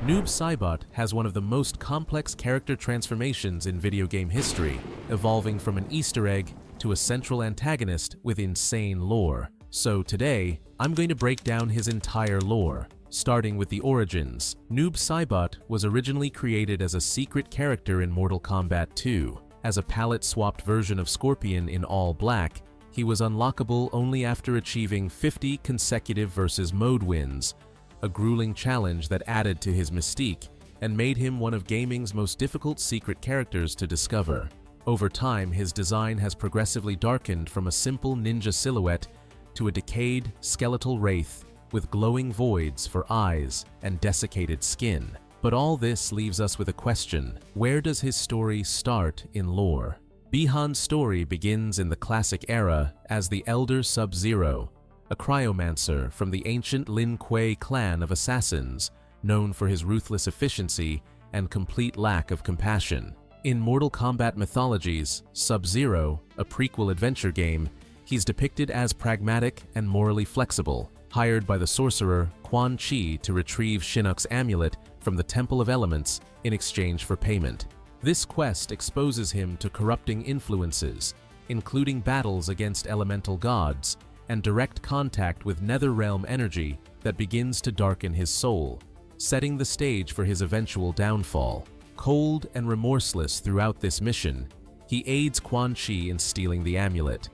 Noob Saibot has one of the most complex character transformations in video game history, evolving from an Easter egg to a central antagonist with insane lore. So today, I'm going to break down his entire lore. Starting with the origins, Noob Saibot was originally created as a secret character in Mortal Kombat 2. As a palette-swapped version of Scorpion in all black, he was unlockable only after achieving 50 consecutive versus mode wins, a grueling challenge that added to his mystique and made him one of gaming's most difficult secret characters to discover. Over time, his design has progressively darkened from a simple ninja silhouette to a decayed, skeletal wraith with glowing voids for eyes and desiccated skin. But all this leaves us with a question: where does his story start in lore? Bi-Han's story begins in the classic era as the Elder Sub-Zero, a cryomancer from the ancient Lin Kuei clan of assassins, known for his ruthless efficiency and complete lack of compassion. In Mortal Kombat mythologies, Sub-Zero, a prequel adventure game, he's depicted as pragmatic and morally flexible, hired by the sorcerer Quan Chi to retrieve Shinnok's amulet from the Temple of Elements in exchange for payment. This quest exposes him to corrupting influences, including battles against elemental gods and direct contact with Netherrealm energy that begins to darken his soul, setting the stage for his eventual downfall. Cold and remorseless throughout this mission, he aids Quan Chi in stealing the amulet,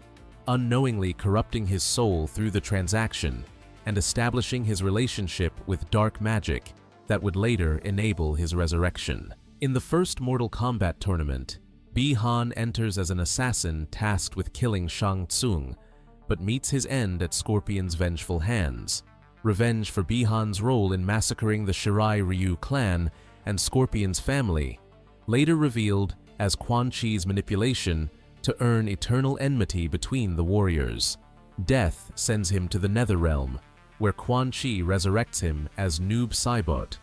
unknowingly corrupting his soul through the transaction and establishing his relationship with dark magic that would later enable his resurrection. In the first Mortal Kombat tournament, Bi-Han enters as an assassin tasked with killing Shang Tsung, but meets his end at Scorpion's vengeful hands. Revenge for Bi-Han's role in massacring the Shirai Ryu clan and Scorpion's family, later revealed as Quan Chi's manipulation to earn eternal enmity between the warriors. Death sends him to the Netherrealm, where Quan Chi resurrects him as Noob Saibot,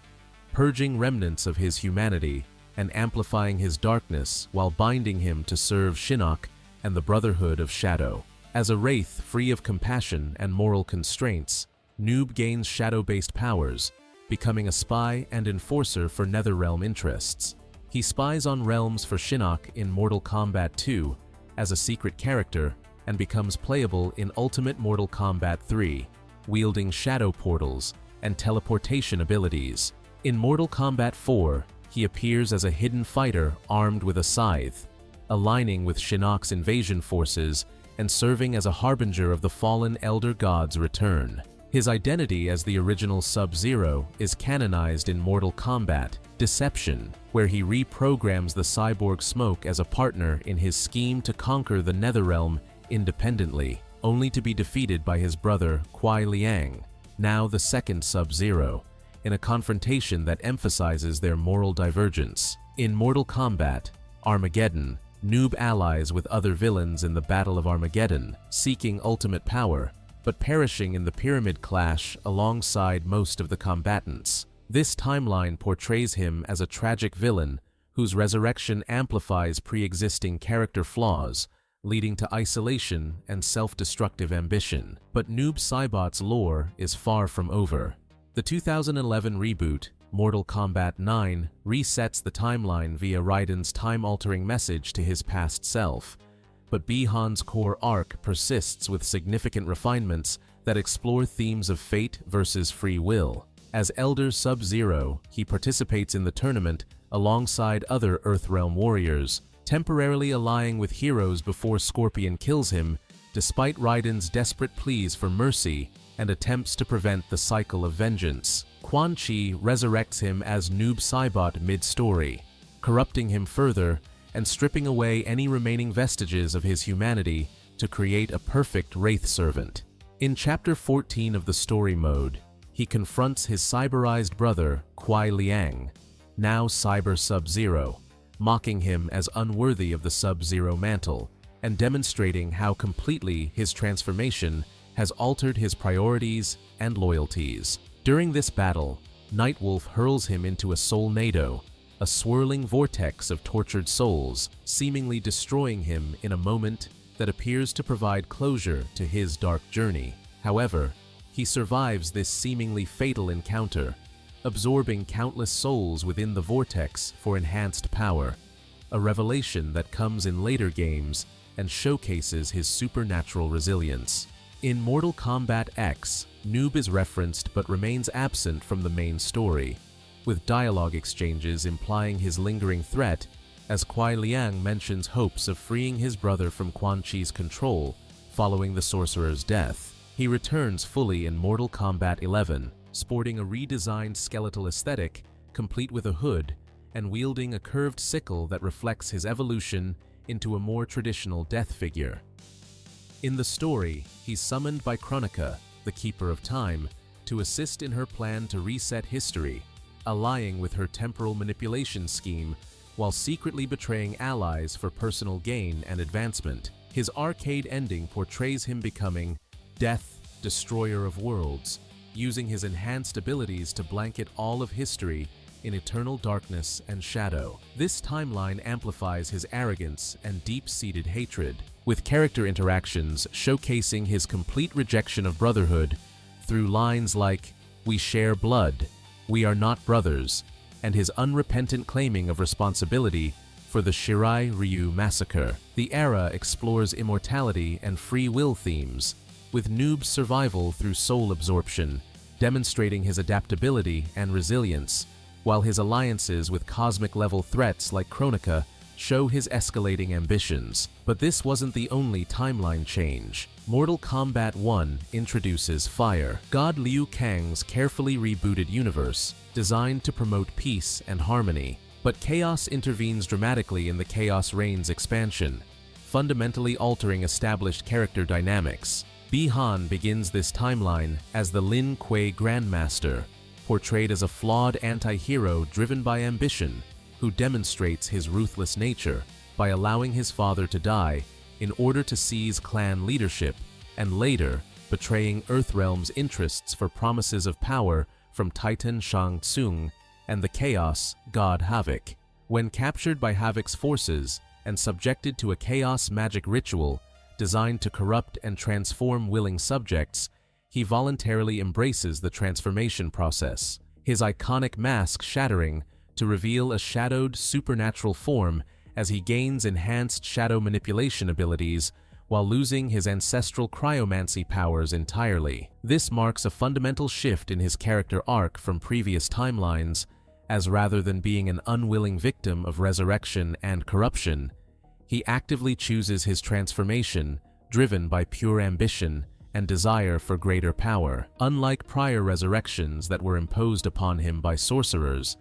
purging remnants of his humanity and amplifying his darkness while binding him to serve Shinnok and the Brotherhood of Shadow. As a wraith free of compassion and moral constraints, Noob gains shadow-based powers, becoming a spy and enforcer for Netherrealm interests. He spies on realms for Shinnok in Mortal Kombat 2 as a secret character and becomes playable in Ultimate Mortal Kombat 3, wielding shadow portals and teleportation abilities. In Mortal Kombat 4, he appears as a hidden fighter armed with a scythe, aligning with Shinnok's invasion forces and serving as a harbinger of the fallen Elder God's return. His identity as the original Sub-Zero is canonized in Mortal Kombat Deception, where he reprograms the cyborg Smoke as a partner in his scheme to conquer the Netherrealm independently, only to be defeated by his brother Kuai Liang, now the second Sub-Zero, in a confrontation that emphasizes their moral divergence. In Mortal Kombat Armageddon, Noob allies with other villains in the Battle of Armageddon, seeking ultimate power, but perishing in the Pyramid Clash alongside most of the combatants. This timeline portrays him as a tragic villain whose resurrection amplifies pre-existing character flaws, leading to isolation and self-destructive ambition. But Noob Saibot's lore is far from over. The 2011 reboot, Mortal Kombat 9, resets the timeline via Raiden's time-altering message to his past self, but Bi-Han's core arc persists with significant refinements that explore themes of fate versus free will. As Elder Sub-Zero, he participates in the tournament alongside other Earthrealm warriors, temporarily allying with heroes before Scorpion kills him, despite Raiden's desperate pleas for mercy and attempts to prevent the cycle of vengeance. Quan Chi resurrects him as Noob Saibot mid-story, corrupting him further and stripping away any remaining vestiges of his humanity to create a perfect wraith servant. In Chapter 14 of the story mode, he confronts his cyberized brother Kuai Liang, now Cyber Sub-Zero, mocking him as unworthy of the Sub-Zero mantle and demonstrating how completely his transformation has altered his priorities and loyalties. During this battle, Nightwolf hurls him into a Soulnado, a swirling vortex of tortured souls, seemingly destroying him in a moment that appears to provide closure to his dark journey. However, he survives this seemingly fatal encounter, absorbing countless souls within the vortex for enhanced power, a revelation that comes in later games and showcases his supernatural resilience. In Mortal Kombat X, Noob is referenced but remains absent from the main story, with dialogue exchanges implying his lingering threat as Kuai Liang mentions hopes of freeing his brother from Quan Chi's control following the sorcerer's death. He returns fully in Mortal Kombat 11, sporting a redesigned skeletal aesthetic, complete with a hood, and wielding a curved sickle that reflects his evolution into a more traditional death figure. In the story, he's summoned by Kronika, the Keeper of Time, to assist in her plan to reset history, allying with her temporal manipulation scheme while secretly betraying allies for personal gain and advancement. His arcade ending portrays him becoming Death, Destroyer of Worlds, using his enhanced abilities to blanket all of history in eternal darkness and shadow. This timeline amplifies his arrogance and deep-seated hatred, with character interactions showcasing his complete rejection of brotherhood through lines like, "We share blood, we are not brothers," and his unrepentant claiming of responsibility for the Shirai Ryu massacre. The era explores immortality and free will themes, with Noob's survival through soul absorption, demonstrating his adaptability and resilience, while his alliances with cosmic-level threats like Kronika show his escalating ambitions. But this wasn't the only timeline change. Mortal Kombat 1 introduces Fire, God Liu Kang's carefully rebooted universe, designed to promote peace and harmony. But Chaos intervenes dramatically in the Chaos Reigns expansion, fundamentally altering established character dynamics. Bi-Han begins this timeline as the Lin Kuei Grandmaster, portrayed as a flawed anti-hero driven by ambition, who demonstrates his ruthless nature by allowing his father to die in order to seize clan leadership, and later betraying Earthrealm's interests for promises of power from Titan Shang Tsung and the Chaos God Havok. When captured by Havok's forces and subjected to a chaos magic ritual designed to corrupt and transform willing subjects, he voluntarily embraces the transformation process, his iconic mask shattering to reveal a shadowed supernatural form as he gains enhanced shadow manipulation abilities while losing his ancestral cryomancy powers entirely. This marks a fundamental shift in his character arc from previous timelines, as rather than being an unwilling victim of resurrection and corruption, he actively chooses his transformation, driven by pure ambition and desire for greater power. Unlike prior resurrections that were imposed upon him by sorcerers,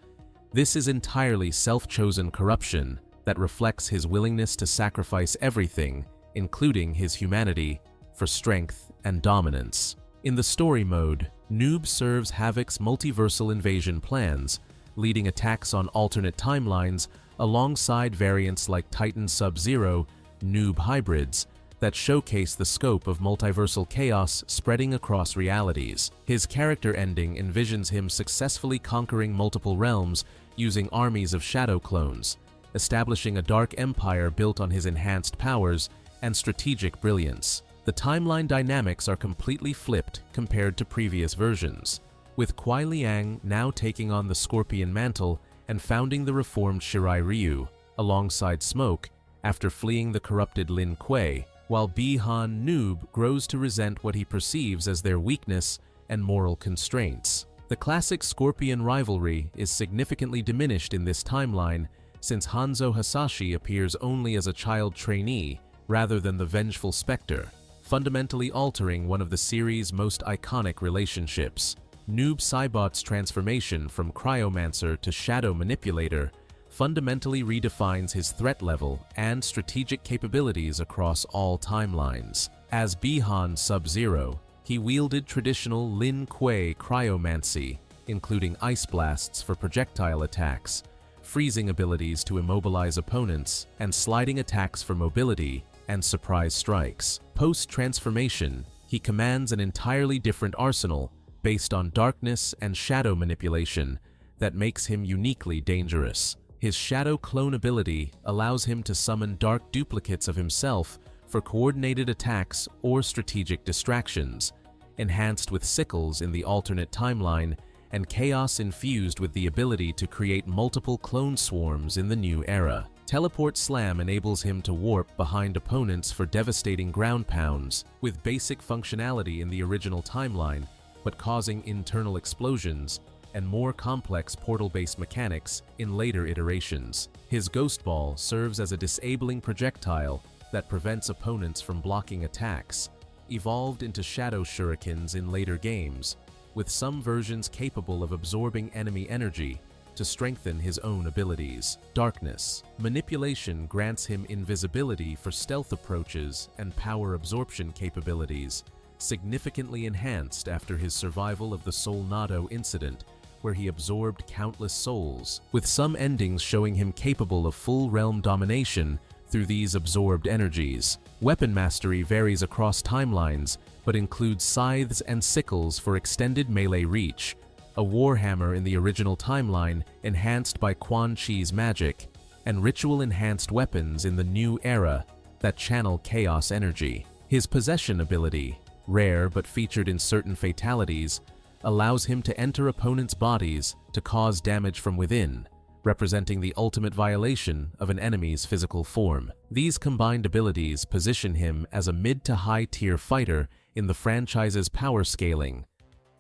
this is entirely self-chosen corruption that reflects his willingness to sacrifice everything, including his humanity, for strength and dominance. In the story mode, Noob serves Havok's multiversal invasion plans, leading attacks on alternate timelines alongside variants like Titan Sub-Zero, Noob hybrids, that showcase the scope of multiversal chaos spreading across realities. His character ending envisions him successfully conquering multiple realms using armies of shadow clones, establishing a dark empire built on his enhanced powers and strategic brilliance. The timeline dynamics are completely flipped compared to previous versions, with Kuai Liang now taking on the Scorpion Mantle and founding the reformed Shirai Ryu, alongside Smoke, after fleeing the corrupted Lin Kuei, while Bi-Han Noob grows to resent what he perceives as their weakness and moral constraints. The classic Scorpion rivalry is significantly diminished in this timeline, since Hanzo Hasashi appears only as a child trainee rather than the vengeful specter, fundamentally altering one of the series' most iconic relationships. Noob Saibot's transformation from Cryomancer to Shadow Manipulator fundamentally redefines his threat level and strategic capabilities across all timelines. As Bi-Han Sub-Zero, he wielded traditional Lin Kuei cryomancy, including ice blasts for projectile attacks, freezing abilities to immobilize opponents, and sliding attacks for mobility and surprise strikes. Post-transformation, he commands an entirely different arsenal based on darkness and shadow manipulation that makes him uniquely dangerous. His shadow clone ability allows him to summon dark duplicates of himself for coordinated attacks or strategic distractions, enhanced with sickles in the alternate timeline and chaos infused with the ability to create multiple clone swarms in the new era. Teleport Slam enables him to warp behind opponents for devastating ground pounds, with basic functionality in the original timeline, but causing internal explosions and more complex portal-based mechanics in later iterations. His Ghost Ball serves as a disabling projectile that prevents opponents from blocking attacks, evolved into Shadow Shurikens in later games, with some versions capable of absorbing enemy energy to strengthen his own abilities. Darkness. Manipulation grants him invisibility for stealth approaches and power absorption capabilities, significantly enhanced after his survival of the Solnado incident, where he absorbed countless souls, with some endings showing him capable of full realm domination through these absorbed energies. Weapon mastery varies across timelines, but includes scythes and sickles for extended melee reach, a warhammer in the original timeline enhanced by Quan Chi's magic, and ritual-enhanced weapons in the new era that channel chaos energy. His possession ability, rare but featured in certain fatalities, allows him to enter opponents' bodies to cause damage from within, representing the ultimate violation of an enemy's physical form. These combined abilities position him as a mid to high tier fighter in the franchise's power scaling,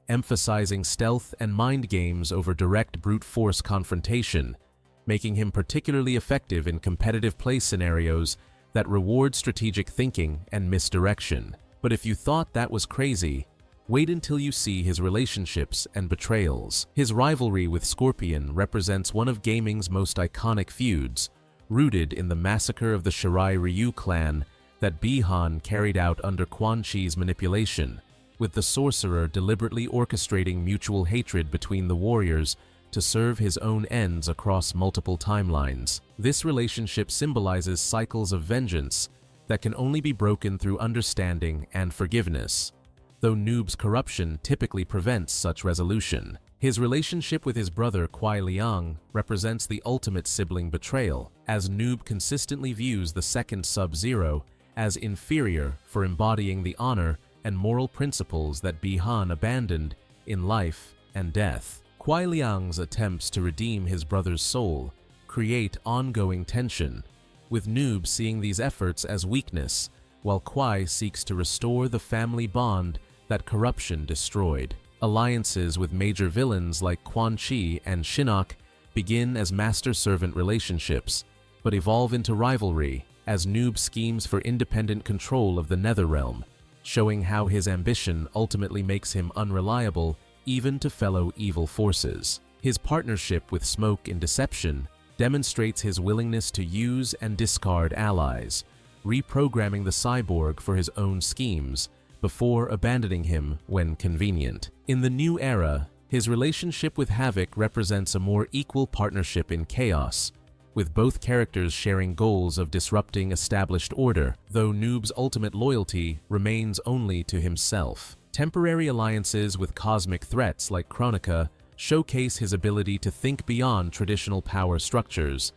emphasizing stealth and mind games over direct brute force confrontation, making him particularly effective in competitive play scenarios that reward strategic thinking and misdirection. But if you thought that was crazy, wait until you see his relationships and betrayals. His rivalry with Scorpion represents one of gaming's most iconic feuds, rooted in the massacre of the Shirai Ryu clan that Bi-Han carried out under Quan Chi's manipulation, with the sorcerer deliberately orchestrating mutual hatred between the warriors to serve his own ends across multiple timelines. This relationship symbolizes cycles of vengeance that can only be broken through understanding and forgiveness, though Noob's corruption typically prevents such resolution. His relationship with his brother Kuai Liang represents the ultimate sibling betrayal, as Noob consistently views the second Sub-Zero as inferior for embodying the honor and moral principles that Bi-Han abandoned in life and death. Kuai Liang's attempts to redeem his brother's soul create ongoing tension, with Noob seeing these efforts as weakness, while Kuai seeks to restore the family bond that corruption destroyed. Alliances with major villains like Quan Chi and Shinnok begin as master-servant relationships, but evolve into rivalry as Noob schemes for independent control of the Netherrealm, showing how his ambition ultimately makes him unreliable even to fellow evil forces. His partnership with Smoke in Deception demonstrates his willingness to use and discard allies, reprogramming the cyborg for his own schemes before abandoning him when convenient. In the new era, his relationship with Havoc represents a more equal partnership in chaos, with both characters sharing goals of disrupting established order, though Noob's ultimate loyalty remains only to himself. Temporary alliances with cosmic threats like Chronica showcase his ability to think beyond traditional power structures,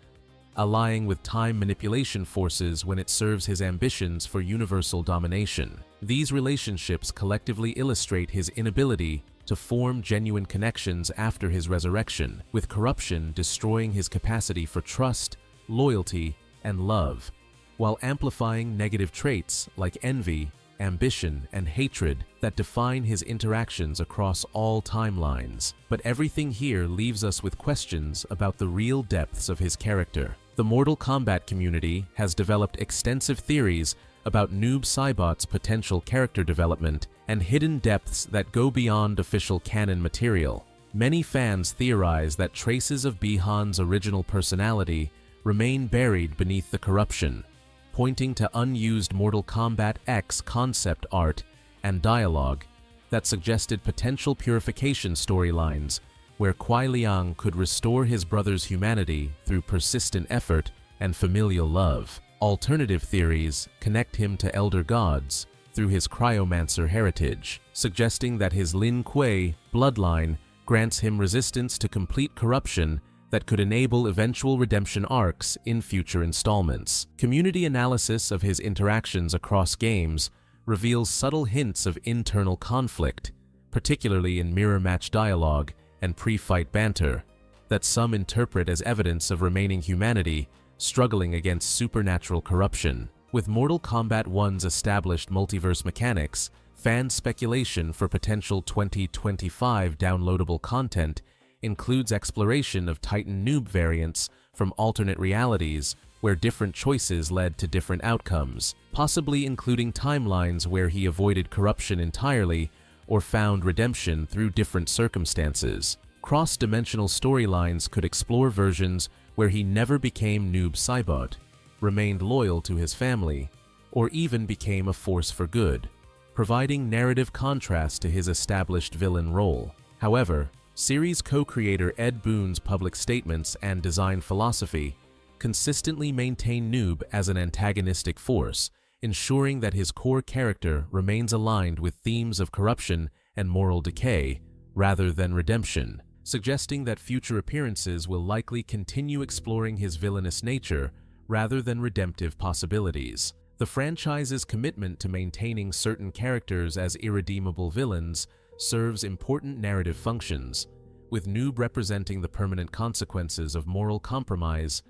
allying with time manipulation forces when it serves his ambitions for universal domination. These relationships collectively illustrate his inability to form genuine connections after his resurrection, with corruption destroying his capacity for trust, loyalty, and love, while amplifying negative traits like envy, ambition, and hatred that define his interactions across all timelines. But everything here leaves us with questions about the real depths of his character. The Mortal Kombat community has developed extensive theories about Noob Saibot's potential character development and hidden depths that go beyond official canon material. Many fans theorize that traces of Bi-Han's original personality remain buried beneath the corruption, pointing to unused Mortal Kombat X concept art and dialogue that suggested potential purification storylines where Kuai Liang could restore his brother's humanity through persistent effort and familial love. Alternative theories connect him to elder gods through his cryomancer heritage, suggesting that his Lin Kuei bloodline grants him resistance to complete corruption that could enable eventual redemption arcs in future installments. Community analysis of his interactions across games reveals subtle hints of internal conflict, particularly in mirror match dialogue and pre-fight banter that some interpret as evidence of remaining humanity struggling against supernatural corruption. With Mortal Kombat 1's established multiverse mechanics, fan speculation for potential 2025 downloadable content includes exploration of Titan Noob variants from alternate realities where different choices led to different outcomes, possibly including timelines where he avoided corruption entirely or found redemption through different circumstances. Cross-dimensional storylines could explore versions where he never became Noob Saibot, remained loyal to his family, or even became a force for good, providing narrative contrast to his established villain role. However, series co-creator Ed Boon's public statements and design philosophy consistently maintain Noob as an antagonistic force, ensuring that his core character remains aligned with themes of corruption and moral decay rather than redemption, suggesting that future appearances will likely continue exploring his villainous nature rather than redemptive possibilities. The franchise's commitment to maintaining certain characters as irredeemable villains serves important narrative functions, with Noob representing the permanent consequences of moral compromise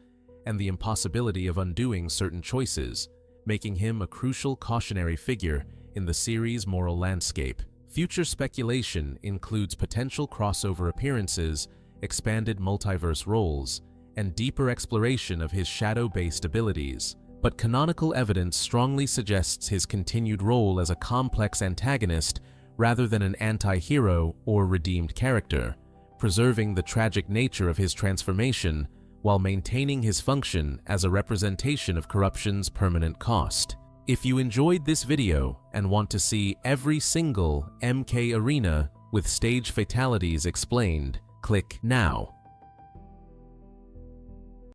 and the impossibility of undoing certain choices, making him a crucial cautionary figure in the series' moral landscape. Future speculation includes potential crossover appearances, expanded multiverse roles, and deeper exploration of his shadow-based abilities, but canonical evidence strongly suggests his continued role as a complex antagonist rather than an anti-hero or redeemed character, preserving the tragic nature of his transformation while maintaining his function as a representation of corruption's permanent cost. If you enjoyed this video and want to see every single MK arena with stage fatalities explained, click now.